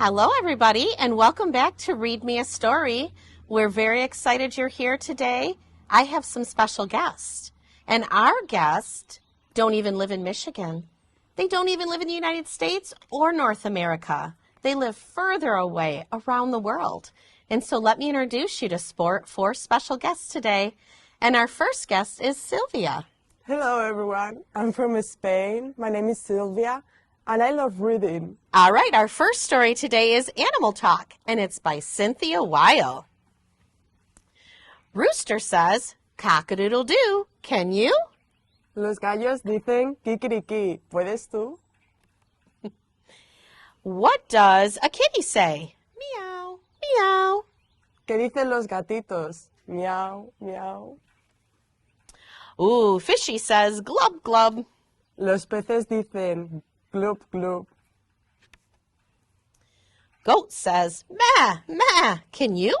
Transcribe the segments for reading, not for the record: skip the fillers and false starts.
Hello, everybody, and welcome back to Read Me a Story. We're very excited you're here today. I have some special guests, and our guests don't even live in Michigan. They don't even live in the United States or North America. They live further away around the world. And so let me introduce you to four special guests today. And our first guest is Sylvia. Hello, everyone. I'm from Spain. My name is Sylvia, and I love reading. All right, our first story today is Animal Talk, and it's by Cynthia Weil. Rooster says, cock-a-doodle-doo, can you? Los gallos dicen kikiriki. ¿Puedes tú? What does a kitty say? Meow, meow. ¿Qué dicen los gatitos? Miau, miau. Ooh, Fishy says, glub, glub. Los peces dicen glub, glub. Goat says, ma, ma, can you?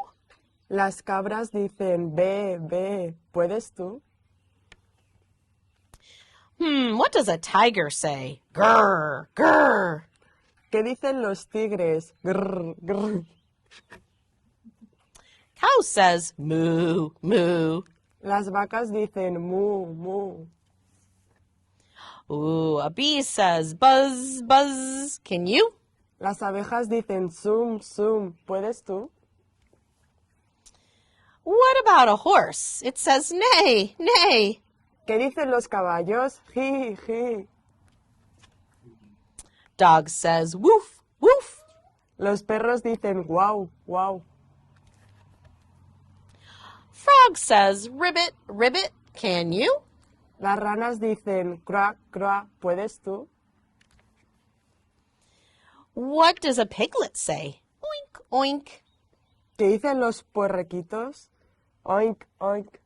Las cabras dicen ve, ve. ¿Puedes tú? What does a tiger say? Grr, grr. ¿Qué dicen los tigres? Grr, grr. Cow says, moo, moo. Las vacas dicen mu, mu. Ooh, a bee says, buzz, buzz. Can you? Las abejas dicen zum, zum. ¿Puedes tú? What about a horse? It says, neigh, neigh. ¿Qué dicen los caballos? Ji, ji. Dog says, woof, woof. Los perros dicen guau, guau. Frog says, ribbit, ribbit. Can you? Las ranas dicen croak, croak. ¿Puedes tú? What does a piglet say? Oink, oink. ¿Qué dicen los puerrequitos? Oink, oink.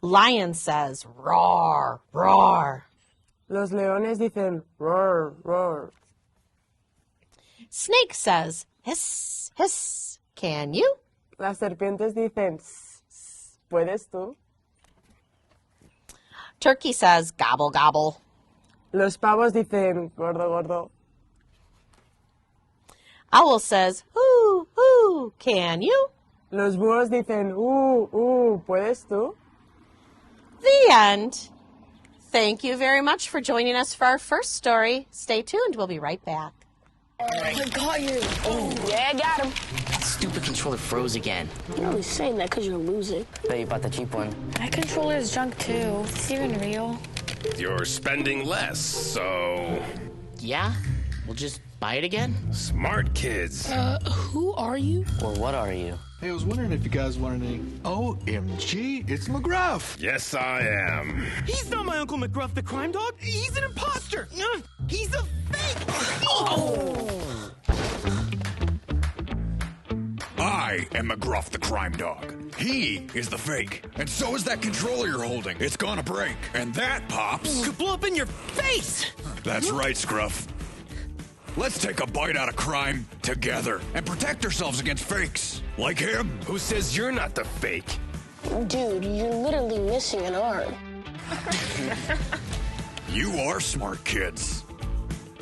Lion says, roar, roar. Los leones dicen roar, roar. Snake says, hiss, hiss. Can you? Las serpientes dicen ss, ss. ¿Puedes tú? Turkey says, gobble, gobble. Los pavos dicen gordo, gordo. Owl says, hoo, hoo. Can you? Los búhos dicen ¿puedes tú? The end. Thank you very much for joining us for our first story. Stay tuned. We'll be right back. I got you. Oh, yeah, I got him. That stupid controller froze again. You're only saying that because you're losing. Bet you bought the cheap one. That controller is junk too. Is this even real? You're spending less, so... Yeah? We'll just buy it again? Smart kids. Who are you? Or what are you? Hey, I was wondering if you guys wanted any... OMG, it's McGruff! Yes, I am. He's not my Uncle McGruff, the crime dog. He's an imposter. He's a fake. I am McGruff, the crime dog. He is the fake. And so is that controller you're holding. It's gonna break. And that, Pops... Could blow up in your face. That's right, Scruff. Let's take a bite out of crime together and protect ourselves against fakes. Like him. Who says you're not the fake? Dude, you're literally missing an arm. You are smart kids.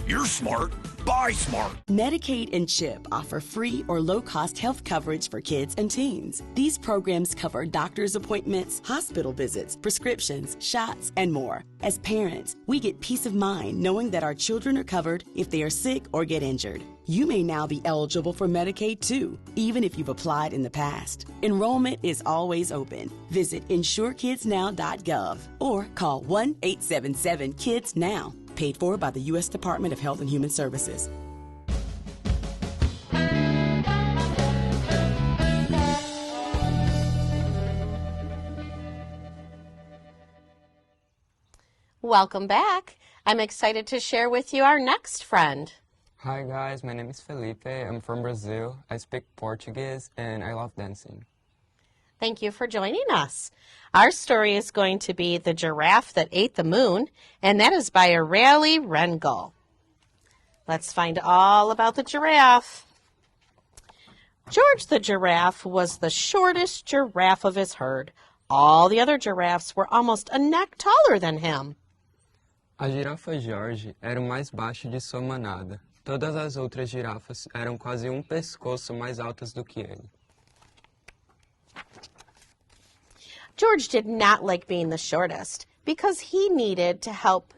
You're smart. Buy smart. Medicaid and CHIP offer free or low-cost health coverage for kids and teens. These programs cover doctor's appointments, hospital visits, prescriptions, shots, and more. As parents, we get peace of mind knowing that our children are covered if they are sick or get injured. You may now be eligible for Medicaid too, even if you've applied in the past. Enrollment is always open. Visit insurekidsnow.gov or call 1-877-KIDS-NOW. Paid for by the U.S. Department of Health and Human Services. Welcome back. I'm excited to share with you our next friend. Hi guys, my name is Felipe. I'm from Brazil. I speak Portuguese and I love dancing. Thank you for joining us. Our story is going to be The Giraffe That Ate the Moon, and that is by Areli Rengel. Let's find all about the giraffe. George the giraffe was the shortest giraffe of his herd. All the other giraffes were almost a neck taller than him. A girafa Jorge era o mais baixo de sua manada. Todas as outras girafas eram quase pescoço mais altas do que ele. George did not like being the shortest because he needed help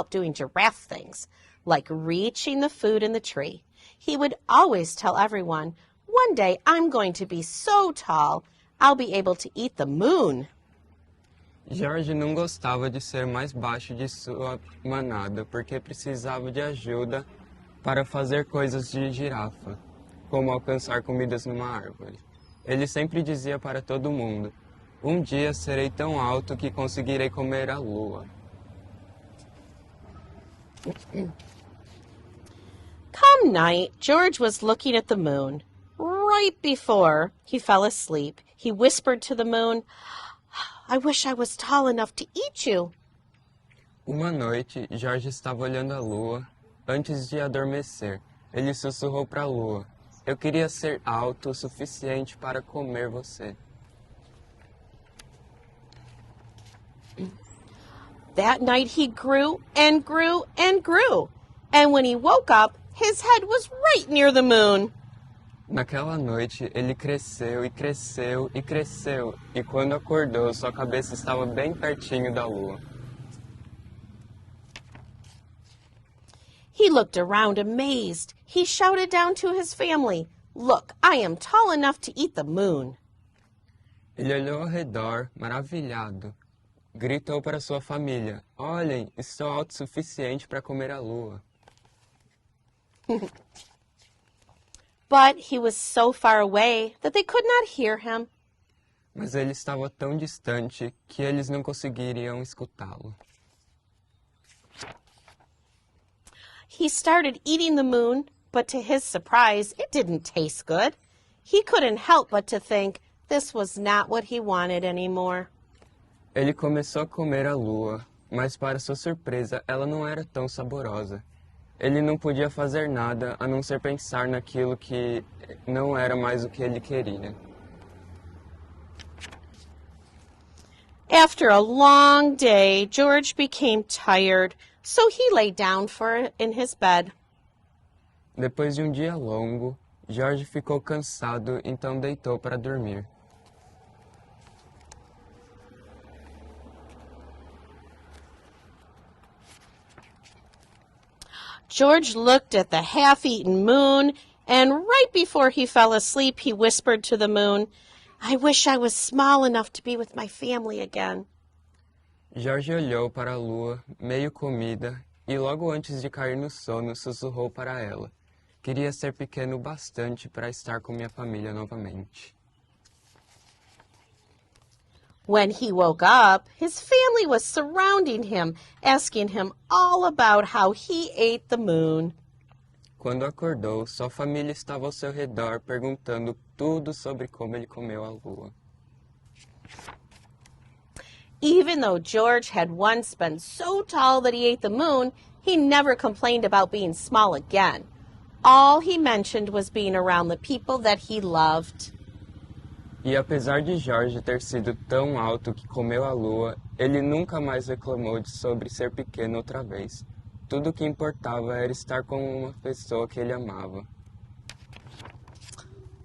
doing giraffe things, like reaching the food in the tree. He would always tell everyone, "One day I'm going to be so tall, I'll be able to eat the moon." George não gostava de ser mais baixo de sua manada porque precisava de ajuda para fazer coisas de girafa, como alcançar comidas numa árvore. Ele sempre dizia para todo mundo, "Um dia serei tão alto que conseguirei comer a lua." Come night, George was looking at the moon. Right before he fell asleep, he whispered to the moon, "I wish I was tall enough to eat you." Uma noite, George estava olhando a lua. Antes de adormecer, ele sussurrou para a lua, "Eu queria ser alto o suficiente para comer você." That night he grew and grew and grew, and when he woke up, his head was right near the moon. Naquela noite, ele cresceu e cresceu e cresceu, e quando acordou, sua cabeça estava bem pertinho da lua. He looked around amazed. He shouted down to his family, "Look, I am tall enough to eat the moon." Ele olhou ao redor, maravilhado. Gritou para sua família, "Olhem, estou alto o suficiente para comer a lua." But he was so far away that they could not hear him. Mas ele estava tão distante que eles não conseguiriam escutá-lo. He started eating the moon, but to his surprise, it didn't taste good. He couldn't help but to think this was not what he wanted anymore. Ele começou a comer a lua, mas para sua surpresa, ela não era tão saborosa. Ele não podia fazer nada a não ser pensar naquilo que não era mais o que ele queria. After a long day, George became tired, so he lay down in his bed. Depois de um dia longo, George ficou cansado, então deitou para dormir. George looked at the half-eaten moon, and right before he fell asleep, he whispered to the moon, "I wish I was small enough to be with my family again." George olhou para a lua, meio comida, e logo antes de cair no sono, sussurrou para ela. Queria ser pequeno bastante para estar com minha família novamente. When he woke up, his family was surrounding him, asking him all about how he ate the moon. Quando acordou, sua família estava ao seu redor perguntando tudo sobre como ele comeu a lua. Even though George had once been so tall that he ate the moon, he never complained about being small again. All he mentioned was being around the people that he loved. E apesar de George ter sido tão alto que comeu a lua, ele nunca mais reclamou sobre ser pequeno outra vez. Tudo o que importava era estar com uma pessoa que ele amava.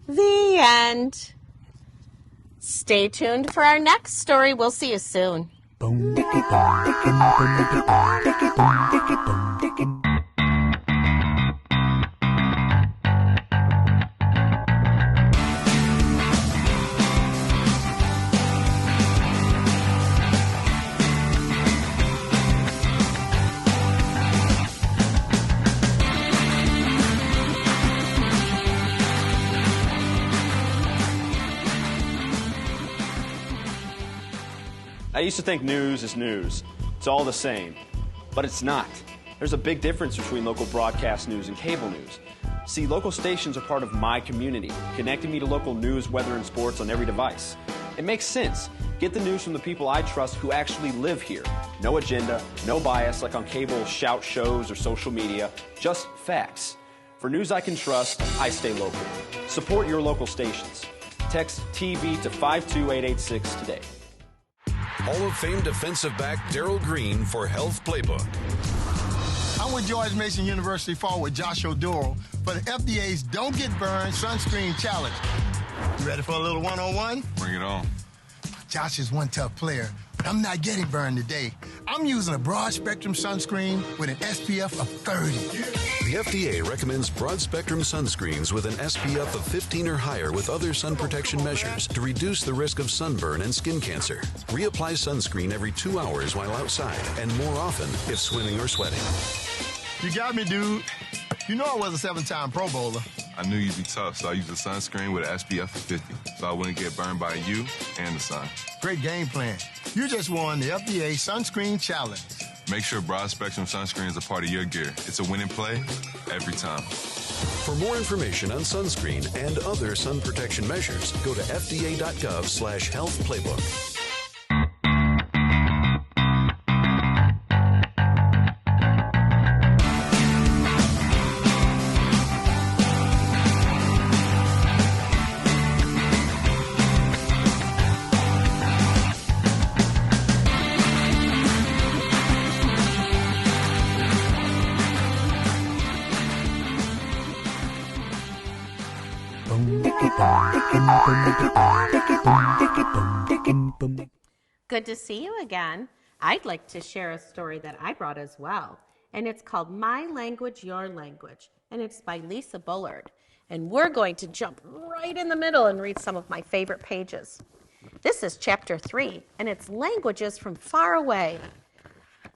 The end. Stay tuned for our next story. We'll see you soon. I used to think news is news. It's all the same. But it's not. There's a big difference between local broadcast news and cable news. See, local stations are part of my community, connecting me to local news, weather, and sports on every device. It makes sense. Get the news from the people I trust who actually live here. No agenda, no bias like on cable shout shows or social media, just facts. For news I can trust, I stay local. Support your local stations. Text TV to 52886 today. Hall of Fame defensive back Darryl Green for Health Playbook. I I'm with George Mason University forward Josh O'Doro for the FDA's Don't Get Burned Sunscreen Challenge. You ready for a little one-on-one? Bring it on. Josh is one tough player, but I'm not getting burned today. I'm using a broad-spectrum sunscreen with an SPF of 30. The FDA recommends broad-spectrum sunscreens with an SPF of 15 or higher with other sun protection measures to reduce the risk of sunburn and skin cancer. Reapply sunscreen every 2 hours while outside and more often if swimming or sweating. You got me, dude. You know I was a 7-time Pro Bowler. I knew you'd be tough, so I used a sunscreen with an SPF of 50, so I wouldn't get burned by you and the sun. Great game plan. You just won the FDA Sunscreen Challenge. Make sure broad spectrum sunscreen is a part of your gear. It's a winning play every time. For more information on sunscreen and other sun protection measures, go to fda.gov/health-playbook. Good to see you again. I'd like to share a story that I brought as well, and it's called My Language, Your Language, and it's by Lisa Bullard. And we're going to jump right in the middle and read some of my favorite pages. This is chapter 3, and it's Languages from Far Away.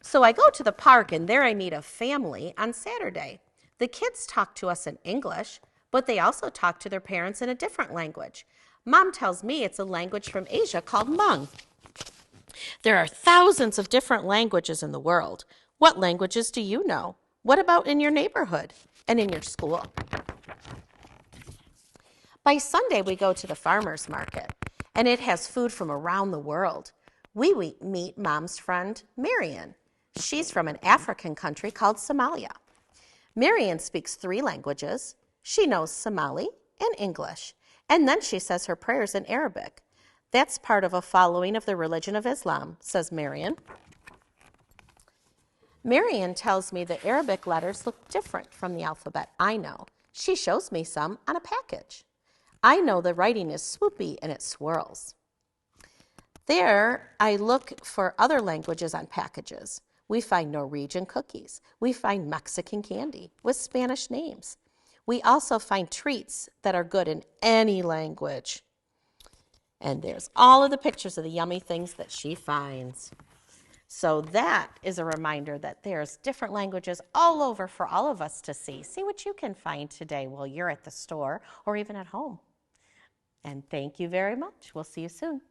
So I go to the park, and there I meet a family on Saturday. The kids talk to us in English, but they also talk to their parents in a different language. Mom tells me it's a language from Asia called Hmong. There are thousands of different languages in the world. What languages do you know? What about in your neighborhood and in your school? By Sunday, we go to the farmer's market, and it has food from around the world. We meet Mom's friend, Marion. She's from an African country called Somalia. Marion speaks 3 languages. She knows Somali and English, and then she says her prayers in Arabic. That's part of a following of the religion of Islam, says Marion. Marion tells me the Arabic letters look different from the alphabet I know. She shows me some on a package. I know the writing is swoopy and it swirls. There, I look for other languages on packages. We find Norwegian cookies. We find Mexican candy with Spanish names. We also find treats that are good in any language. And there's all of the pictures of the yummy things that she finds. So that is a reminder that there's different languages all over for all of us to see. See what you can find today while you're at the store or even at home. And thank you very much. We'll see you soon.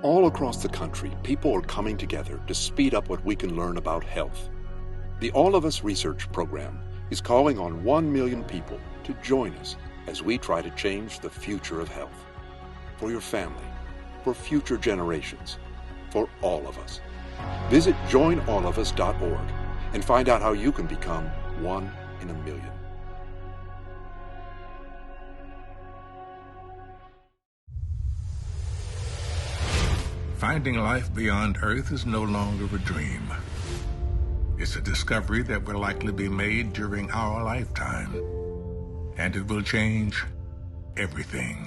All across the country, people are coming together to speed up what we can learn about health. The All of Us Research Program is calling on 1 million people to join us as we try to change the future of health. For your family, for future generations, for all of us. Visit joinallofus.org and find out how you can become one in a million. Finding life beyond Earth is no longer a dream. It's a discovery that will likely be made during our lifetime, and it will change everything.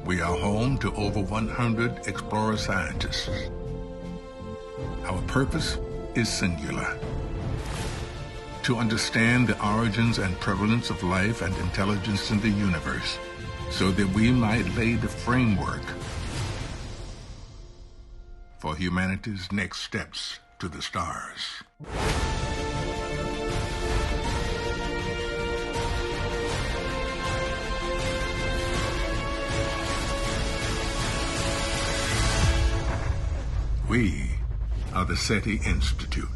We are home to over 100 explorer scientists. Our purpose is singular: to understand the origins and prevalence of life and intelligence in the universe, so that we might lay the framework for humanity's next steps to the stars. We are the SETI Institute.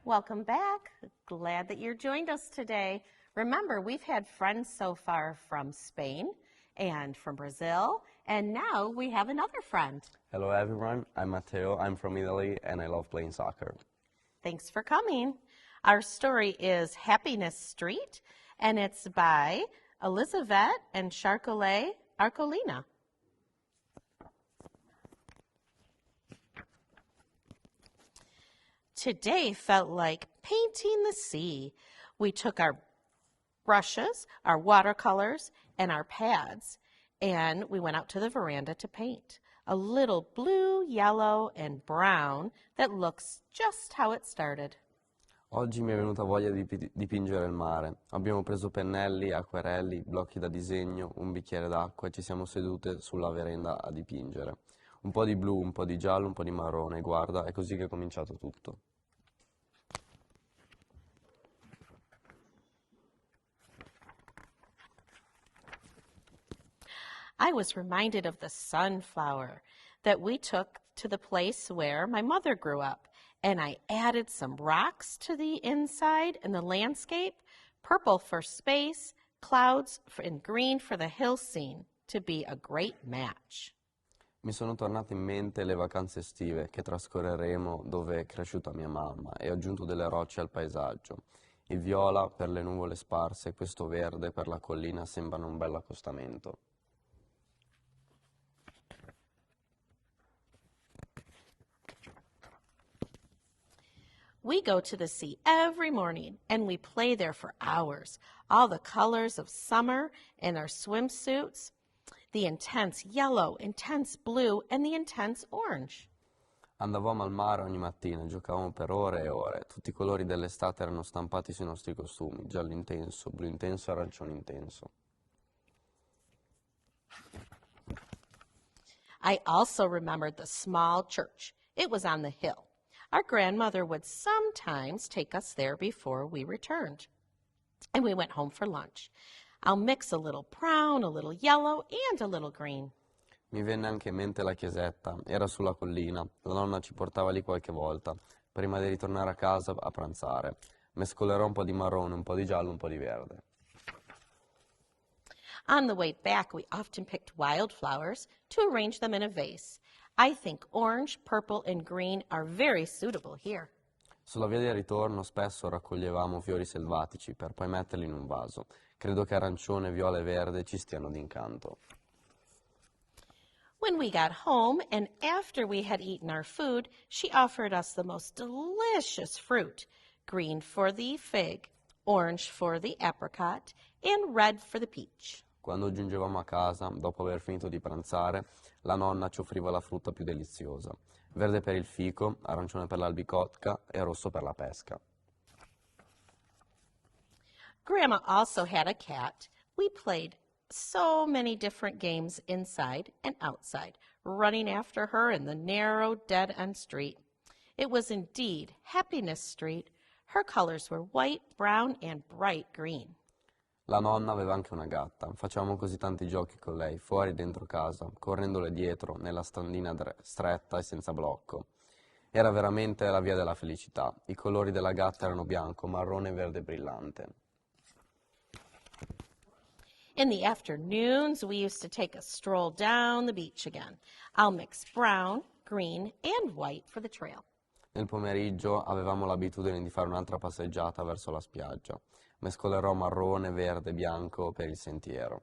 Welcome back. Glad that you're joined us today. Remember, we've had friends so far from Spain and from Brazil, and now we have another friend. Hello everyone, I'm Matteo, I'm from Italy, and I love playing soccer. Thanks for coming. Our story is Happiness Street, and it's by Elizabeth and Charcolais Arcolina. Today felt like painting the sea. We took our brushes, our watercolors, and our pads, and we went out to the veranda to paint. A little blue, yellow, and brown that looks just how it started. Oggi mi è venuta voglia di dipingere il mare. Abbiamo preso pennelli, acquerelli, blocchi da disegno, un bicchiere d'acqua e ci siamo sedute sulla veranda a dipingere. Un po' di blu, un po' di giallo, un po' di marrone. Guarda, è così che è cominciato tutto. I was reminded of the sunflower that we took to the place where my mother grew up, and I added some rocks to the inside and the landscape, purple for space, clouds and green for the hill scene, to be a great match. Mi sono tornate in mente le vacanze estive che trascorreremo dove è cresciuta mia mamma e ho aggiunto delle rocce al paesaggio. Il viola per le nuvole sparse e questo verde per la collina sembrano un bel accostamento. We go to the sea every morning, and we play there for hours. All the colors of summer in our swimsuits, the intense yellow, intense blue, and the intense orange. Andavamo al mare ogni mattina e giocavamo per ore e ore. Tutti i colori dell'estate erano stampati sui nostri costumi, giallo intenso, blu intenso, arancione intenso. I also remembered the small church. It was on the hill. Our grandmother would sometimes take us there before we returned. And we went home for lunch. I'll mix a little brown, a little yellow, and a little green. Mi venne anche in mente la chiesetta, era sulla collina, la nonna ci portava lì qualche volta, prima di ritornare a casa a pranzare. Mescolerò un po' di marrone, un po' di giallo, un po' di verde. On the way back, we often picked wildflowers to arrange them in a vase. I think orange, purple, and green are very suitable here. Sulla via di ritorno spesso raccoglievamo fiori selvatici per poi metterli in un vaso. Credo che arancione, viola e verde ci stiano d'incanto. When we got home and after we had eaten our food, she offered us the most delicious fruit. Green for the fig, orange for the apricot, and red for the peach. Quando giungevamo a casa, dopo aver finito di pranzare, la nonna ci offriva la frutta più deliziosa. Verde per il fico, arancione per l'albicocca e rosso per la pesca. Grandma also had a cat. We played so many different games inside and outside, running after her in the narrow dead-end street. It was indeed Happiness Street. Her colors were white, brown, and bright green. La nonna aveva anche una gatta. Facevamo così tanti giochi con lei, fuori e dentro casa, correndole dietro, nella standina stretta e senza blocco. Era veramente la via della felicità. I colori della gatta erano bianco, marrone e verde brillante. In the afternoons, we used to take a stroll down the beach again. I'll mix brown, green, and white for the trail. Nel pomeriggio avevamo l'abitudine di fare un'altra passeggiata verso la spiaggia. Mescolerò marrone, verde e bianco per il sentiero.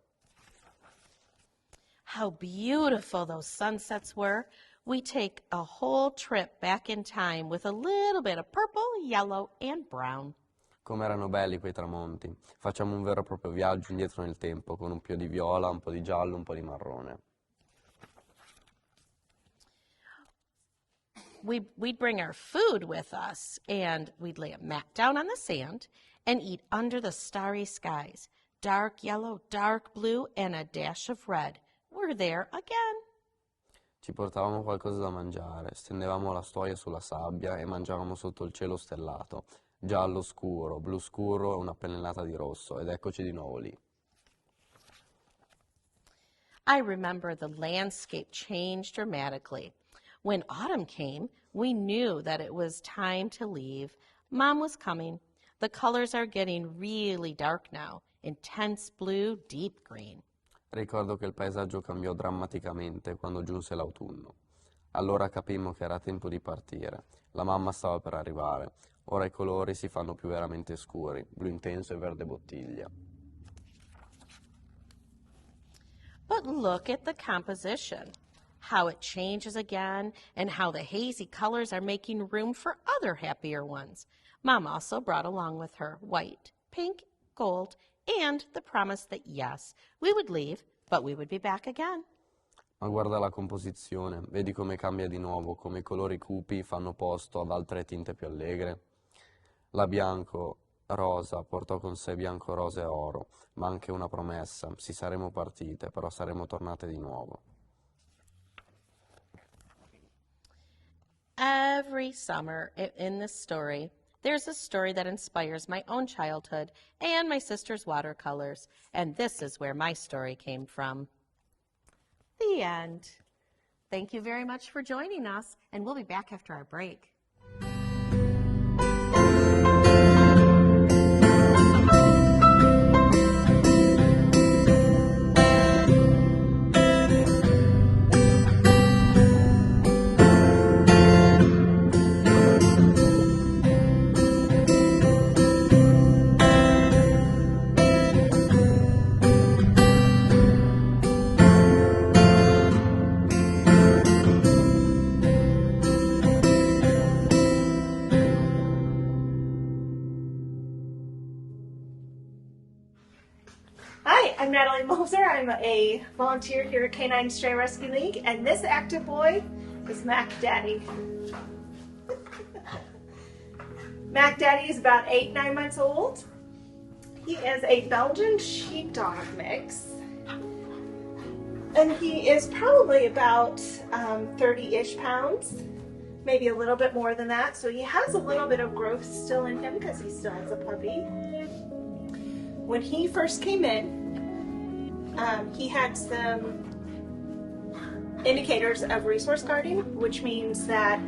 How beautiful those sunsets were. We take a whole trip back in time with a little bit of purple, yellow, and brown. Come erano belli quei tramonti. Facciamo un vero e proprio viaggio indietro nel tempo, con un po' di viola, un po' di giallo, un po' di marrone. We'd bring our food with us, and we'd lay a mat down on the sand and eat under the starry skies. Dark yellow, dark blue, and a dash of red. We're there again. Ci portavamo qualcosa da mangiare, stendevamo la stuoia sulla sabbia e mangiavamo sotto il cielo stellato. Giallo scuro, blu scuro e una pennellata di rosso, ed eccoci di nuovo lì. I remember the landscape changed dramatically. When autumn came, we knew that it was time to leave. Mom was coming. The colors are getting really dark now. Intense blue, deep green. Ricordo che il paesaggio cambiò drammaticamente quando giunse l'autunno. Allora capimmo che era tempo di partire. La mamma stava per arrivare. Ora i colori si fanno più veramente scuri, blu intenso e verde bottiglia. But look at the composition. How it changes again, and how the hazy colors are making room for other happier ones. Mom also brought along with her white, pink, gold, and the promise that yes, we would leave, but we would be back again. Ma guarda la composizione, vedi come cambia di nuovo, come i colori cupi fanno posto ad altre tinte più allegre. La bianco rosa portò con sé bianco, rosa e oro, ma anche una promessa, sì saremo partite, però saremo tornate di nuovo. Every summer in this story, there's a story that inspires my own childhood and my sister's watercolors, and this is where my story came from. The end. Thank you very much for joining us, and we'll be back after our break. I'm a volunteer here at Canine Stray Rescue League, and this active boy is Mac Daddy. Mac Daddy is about 8-9 months old. He is a Belgian sheepdog mix, and he is probably about 30-ish pounds, maybe a little bit more than that. So he has a little bit of growth still in him because he still is a puppy. When he first came in, he had some indicators of resource guarding, which means that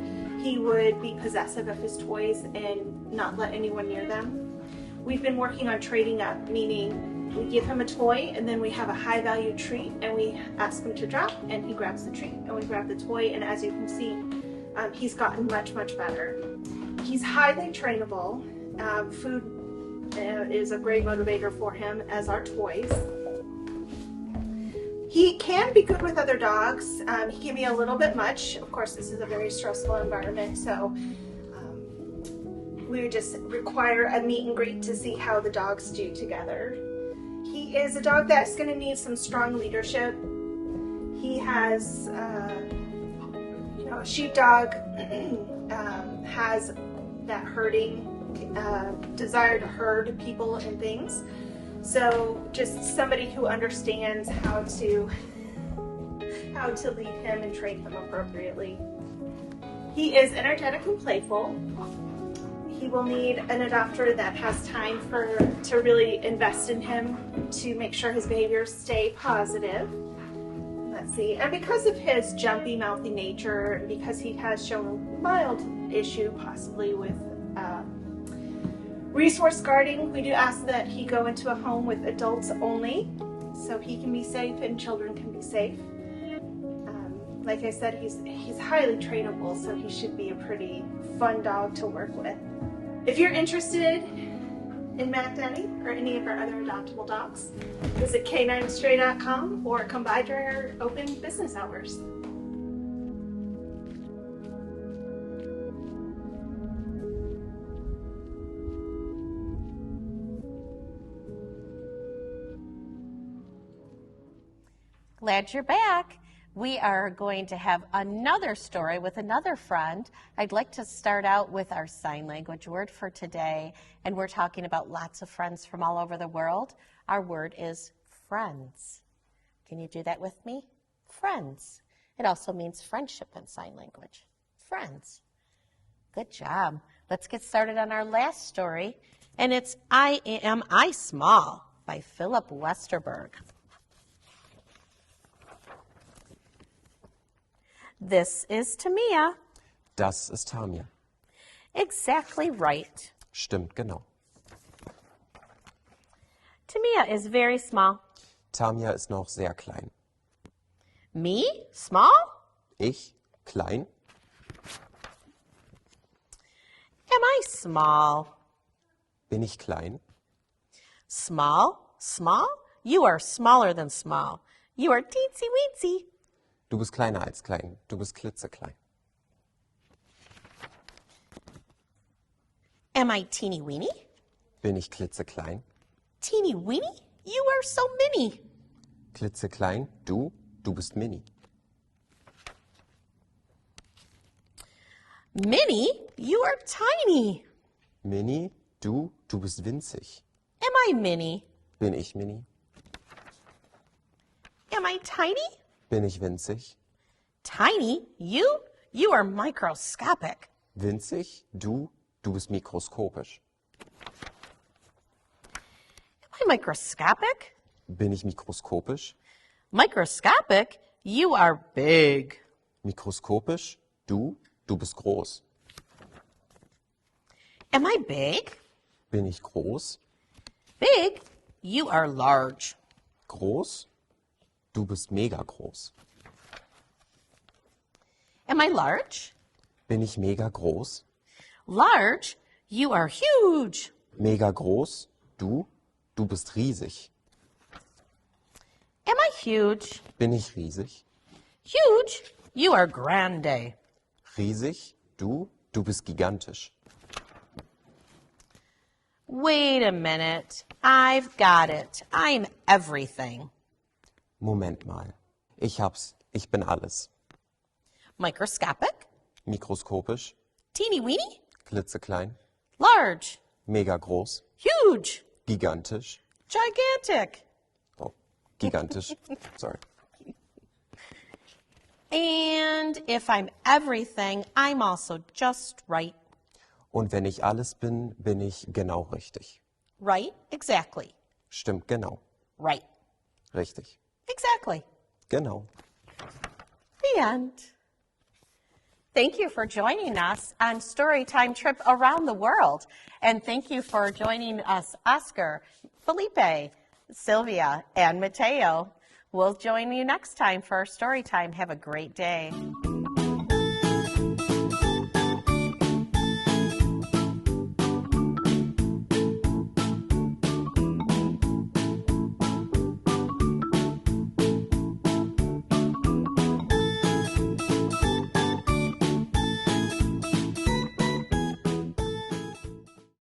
he would be possessive of his toys and not let anyone near them. We've been working on trading up, meaning we give him a toy and then we have a high value treat and we ask him to drop and he grabs the treat and we grab the toy, and as you can see, he's gotten much better. He's highly trainable. Food is a great motivator for him, as are toys. He can be good with other dogs. He can be a little bit much. Of course, this is a very stressful environment, so we just require a meet and greet to see how the dogs do together. He is a dog that's going to need some strong leadership. He has, a sheepdog has that herding desire to herd people and things. So just somebody who understands how to lead him and train him appropriately. He is energetic and playful. He will need an adopter that has time to really invest in him to make sure his behaviors stay positive. Let's see. And because of his jumpy, mouthy nature, because he has shown mild issue possibly with resource guarding, we do ask that he go into a home with adults only so he can be safe and children can be safe. Like I said, he's highly trainable, so he should be a pretty fun dog to work with. If you're interested in Matt Denny or any of our other adoptable dogs, visit k9stray.com or come by during our open business hours. Glad you're back. We are going to have another story with another friend. I'd like to start out with our sign language word for today, and we're talking about lots of friends from all over the world. Our word is friends. Can you do that with me? Friends. It also means friendship in sign language. Friends. Good job. Let's get started on our last story, and it's Am I Small by Philip Westerberg. This is Tamia. Das ist Tamia. Exactly right. Stimmt genau. Tamia is very small. Tamia ist noch sehr klein. Me? Small? Ich? Klein? Am I small? Bin ich klein? Small? Small? You are smaller than small. You are teensy weensy. Du bist kleiner als klein. Du bist klitzeklein. Am I teeny weeny? Bin ich klitzeklein? Teeny weeny? You are so mini. Klitzeklein? Du bist mini. Mini? You are tiny. Mini? Du bist winzig. Am I mini? Bin ich mini? Am I tiny? Bin ich winzig? Tiny? You are microscopic. Winzig? Du bist mikroskopisch. Am I microscopic? Bin ich mikroskopisch? Microscopic? You are big. Mikroskopisch? Du bist groß. Am I big? Bin ich groß? Big? You are large. Groß? Du bist mega groß. Am I large? Bin ich mega groß? Large? You are huge. Mega groß? Du bist riesig. Am I huge? Bin ich riesig? Huge? You are grande. Riesig? Du bist gigantisch. Wait a minute. I've got it. I'm everything. Moment mal. Ich hab's. Ich bin alles. Microscopic? Mikroskopisch? Teeny weeny? Klitzeklein? Large? Mega groß? Huge? Gigantisch? Gigantic? Oh, gigantisch. Sorry. And if I'm everything, I'm also just right. Und wenn ich alles bin, bin ich genau richtig. Right? Exactly. Stimmt genau. Right. Richtig. Exactly. Genau. The end. Thank you for joining us on Storytime Trip Around the World. And thank you for joining us, Oskar, Felipe, Sylvia, and Matteo. We'll join you next time for our story time. Have a great day.